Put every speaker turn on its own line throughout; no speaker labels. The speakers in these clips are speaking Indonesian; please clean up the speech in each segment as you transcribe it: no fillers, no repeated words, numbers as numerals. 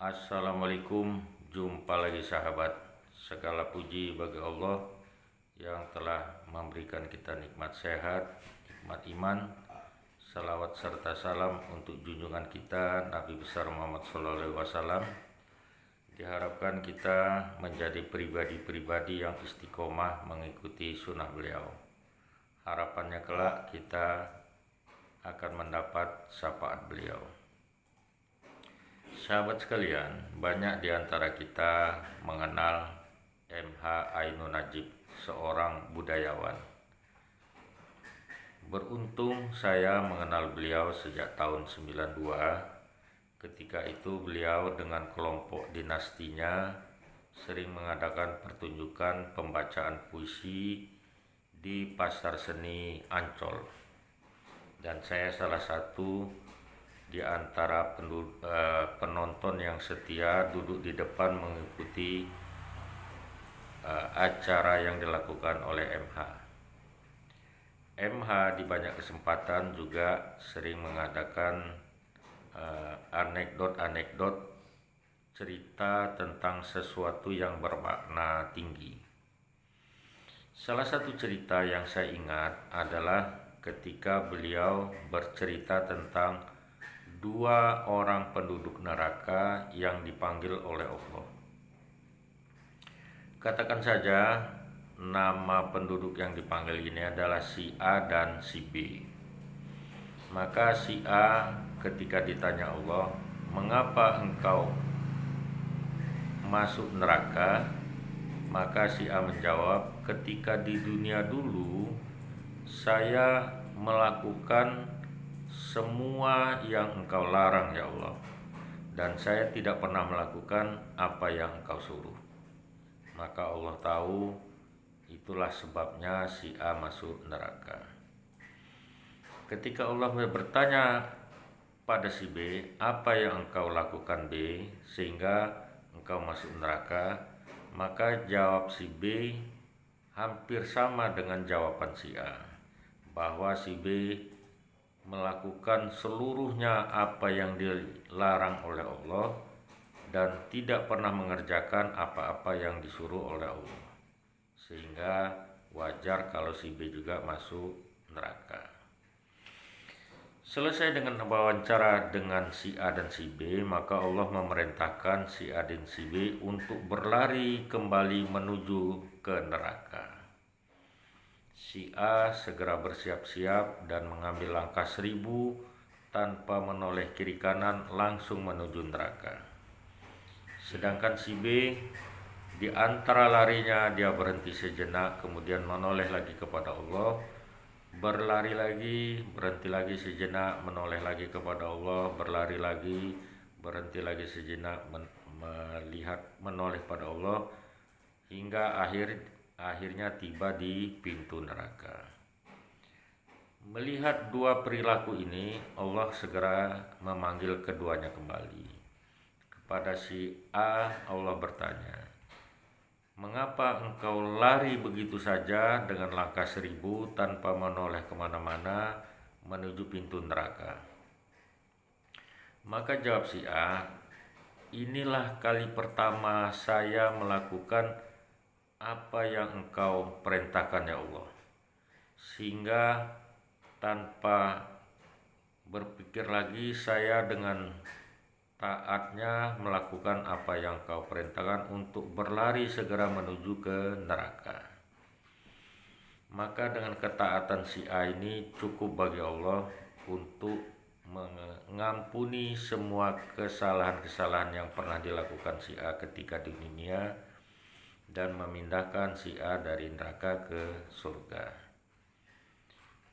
Assalamualaikum, jumpa lagi sahabat. Segala puji bagi Allah yang telah memberikan kita nikmat sehat, nikmat iman. Salawat serta salam untuk junjungan kita Nabi besar Muhammad SAW. Diharapkan kita menjadi pribadi-pribadi yang istiqomah mengikuti sunnah beliau. Harapannya kelak kita akan mendapat syafaat beliau. Sahabat sekalian, banyak di antara kita mengenal M.H. Ainun Najib, seorang budayawan. Beruntung saya mengenal beliau sejak tahun 92. Ketika itu beliau dengan kelompok dinastinya sering mengadakan pertunjukan pembacaan puisi di Pasar Seni Ancol. Dan saya salah satu di antara penonton yang setia duduk di depan mengikuti acara yang dilakukan oleh MH. MH di banyak kesempatan juga sering mengadakan anekdot-anekdot cerita tentang sesuatu yang bermakna tinggi. Salah satu cerita yang saya ingat adalah ketika beliau bercerita tentang dua orang penduduk neraka yang dipanggil oleh Allah. Katakan saja nama penduduk yang dipanggil ini adalah si A dan si B. Maka si A ketika ditanya Allah, "Mengapa engkau masuk neraka?" Maka si A menjawab, "Ketika di dunia dulu saya melakukan semua yang engkau larang ya Allah, dan saya tidak pernah melakukan apa yang engkau suruh." Maka Allah tahu itulah sebabnya si A masuk neraka. Ketika Allah bertanya pada si B, "Apa yang engkau lakukan B sehingga engkau masuk neraka?" Maka jawab si B hampir sama dengan jawaban si A, bahwa si B melakukan seluruhnya apa yang dilarang oleh Allah dan tidak pernah mengerjakan apa-apa yang disuruh oleh Allah, sehingga wajar kalau si B juga masuk neraka. Selesai dengan wawancara dengan si A dan si B, maka Allah memerintahkan si A dan si B untuk berlari kembali menuju ke neraka. Si A segera bersiap-siap dan mengambil langkah 1000 tanpa menoleh kiri kanan langsung menuju neraka. Sedangkan si B di antara larinya dia berhenti sejenak, kemudian menoleh lagi kepada Allah, berlari lagi, berhenti lagi sejenak, menoleh lagi kepada Allah, berlari lagi, berhenti lagi sejenak, melihat menoleh pada Allah, hingga akhirnya tiba di pintu neraka. Melihat dua perilaku ini, Allah segera memanggil keduanya kembali. Kepada si A, Allah bertanya, "Mengapa engkau lari begitu saja dengan langkah 1000 tanpa menoleh kemana-mana menuju pintu neraka?" Maka jawab si A, "Inilah kali pertama saya melakukan apa yang engkau perintahkan ya Allah, sehingga tanpa berpikir lagi saya dengan taatnya melakukan apa yang engkau perintahkan untuk berlari segera menuju ke neraka." Maka dengan ketaatan si A ini cukup bagi Allah untuk mengampuni semua kesalahan-kesalahan yang pernah dilakukan si A ketika di dunia dan memindahkan si A dari neraka ke surga.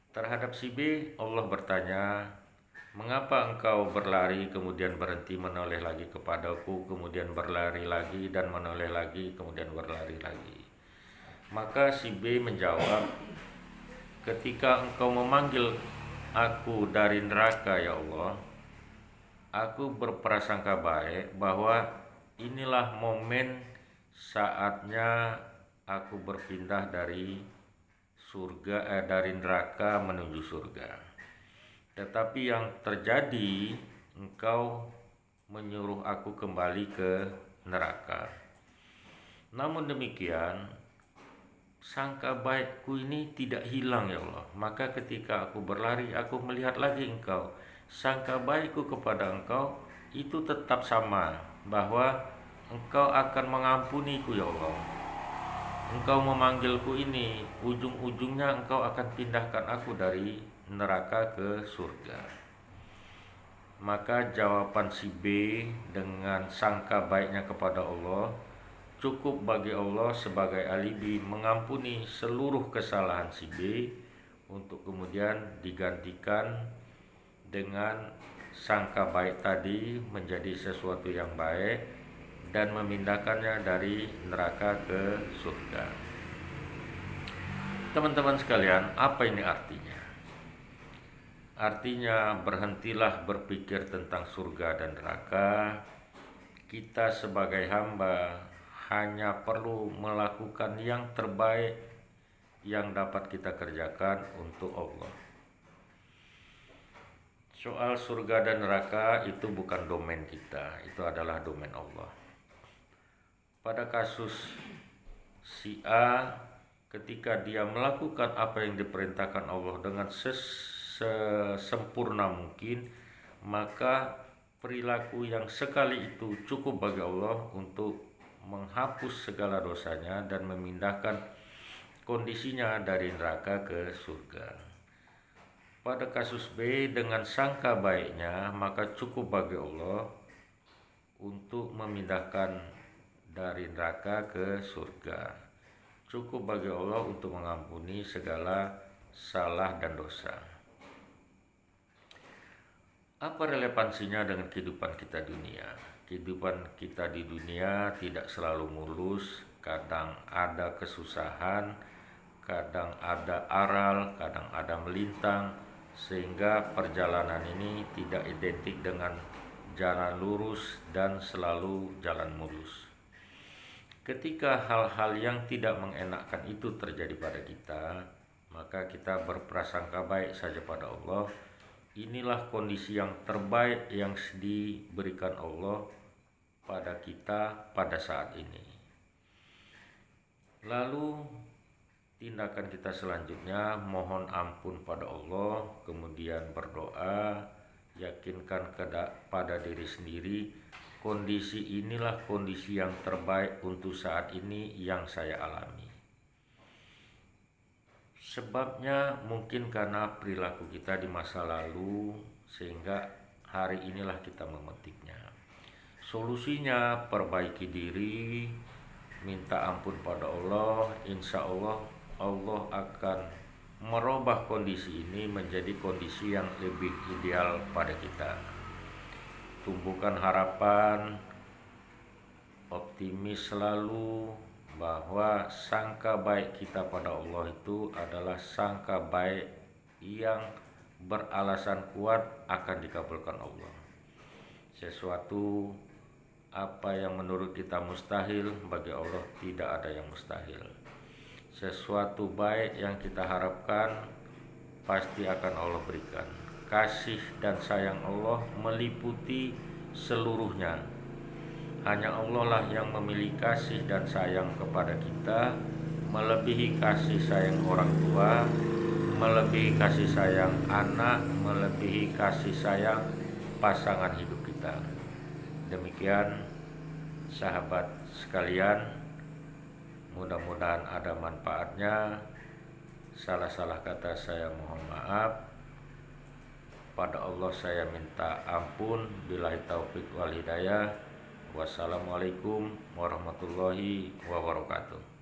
Terhadap si B, Allah bertanya, "Mengapa engkau berlari kemudian berhenti menoleh lagi kepadaku, kemudian berlari lagi dan menoleh lagi, kemudian berlari lagi?" Maka si B menjawab, "Ketika engkau memanggil aku dari neraka ya Allah, aku berprasangka baik bahwa inilah momen saatnya aku berpindah dari dari neraka menuju surga. Tetapi yang terjadi, engkau menyuruh aku kembali ke neraka. Namun demikian, sangka baikku ini tidak hilang ya Allah. Maka ketika aku berlari, aku melihat lagi Engkau. Sangka baikku kepada Engkau itu tetap sama, bahwa Engkau akan mengampuniku ya Allah. Engkau memanggilku ini, ujung-ujungnya Engkau akan pindahkan aku dari neraka ke surga. Maka jawaban si B dengan sangka baiknya kepada Allah cukup bagi Allah sebagai alibi mengampuni seluruh kesalahan si B, untuk kemudian digantikan dengan sangka baik tadi menjadi sesuatu yang baik dan memindahkannya dari neraka ke surga. Teman-teman sekalian, apa ini artinya? Artinya berhentilah berpikir tentang surga dan neraka. Kita sebagai hamba hanya perlu melakukan yang terbaik yang dapat kita kerjakan untuk Allah. Soal surga dan neraka itu bukan domain kita, itu adalah domain Allah. Pada kasus si A, ketika dia melakukan apa yang diperintahkan Allah dengan sesempurna mungkin, maka perilaku yang sekali itu cukup bagi Allah untuk menghapus segala dosanya dan memindahkan kondisinya dari neraka ke surga. Pada kasus B, dengan sangka baiknya, maka cukup bagi Allah untuk memindahkan dari neraka ke surga. Cukup bagi Allah untuk mengampuni segala salah dan dosa. Apa relevansinya dengan kehidupan kita dunia? Kehidupan kita di dunia tidak selalu mulus, kadang ada kesusahan, kadang ada aral, kadang ada melintang, sehingga perjalanan ini tidak identik dengan jalan lurus dan selalu jalan mulus. Ketika hal-hal yang tidak mengenakkan itu terjadi pada kita, maka kita berprasangka baik saja pada Allah. Inilah kondisi yang terbaik yang diberikan Allah pada kita pada saat ini. Lalu tindakan kita selanjutnya mohon ampun pada Allah, kemudian berdoa, yakinkan pada diri sendiri, kondisi inilah kondisi yang terbaik untuk saat ini yang saya alami. Sebabnya mungkin karena perilaku kita di masa lalu, sehingga hari inilah kita memetiknya. Solusinya perbaiki diri, minta ampun pada Allah. Insya Allah Allah akan merubah kondisi ini menjadi kondisi yang lebih ideal pada kita. Tumbuhkan harapan, optimis selalu, bahwa sangka baik kita pada Allah itu adalah sangka baik yang beralasan kuat akan dikabulkan Allah. Sesuatu apa yang menurut kita mustahil, bagi Allah tidak ada yang mustahil. Sesuatu baik yang kita harapkan pasti akan Allah berikan. Kasih dan sayang Allah meliputi seluruhnya. Hanya Allah lah yang memiliki kasih dan sayang kepada kita, melebihi kasih sayang orang tua, melebihi kasih sayang anak, melebihi kasih sayang pasangan hidup kita. Demikian sahabat sekalian, mudah-mudahan ada manfaatnya. Salah-salah kata saya mohon maaf. Pada Allah saya minta ampun. Billahi taufik wal hidayah. Wassalamualaikum warahmatullahi wabarakatuh.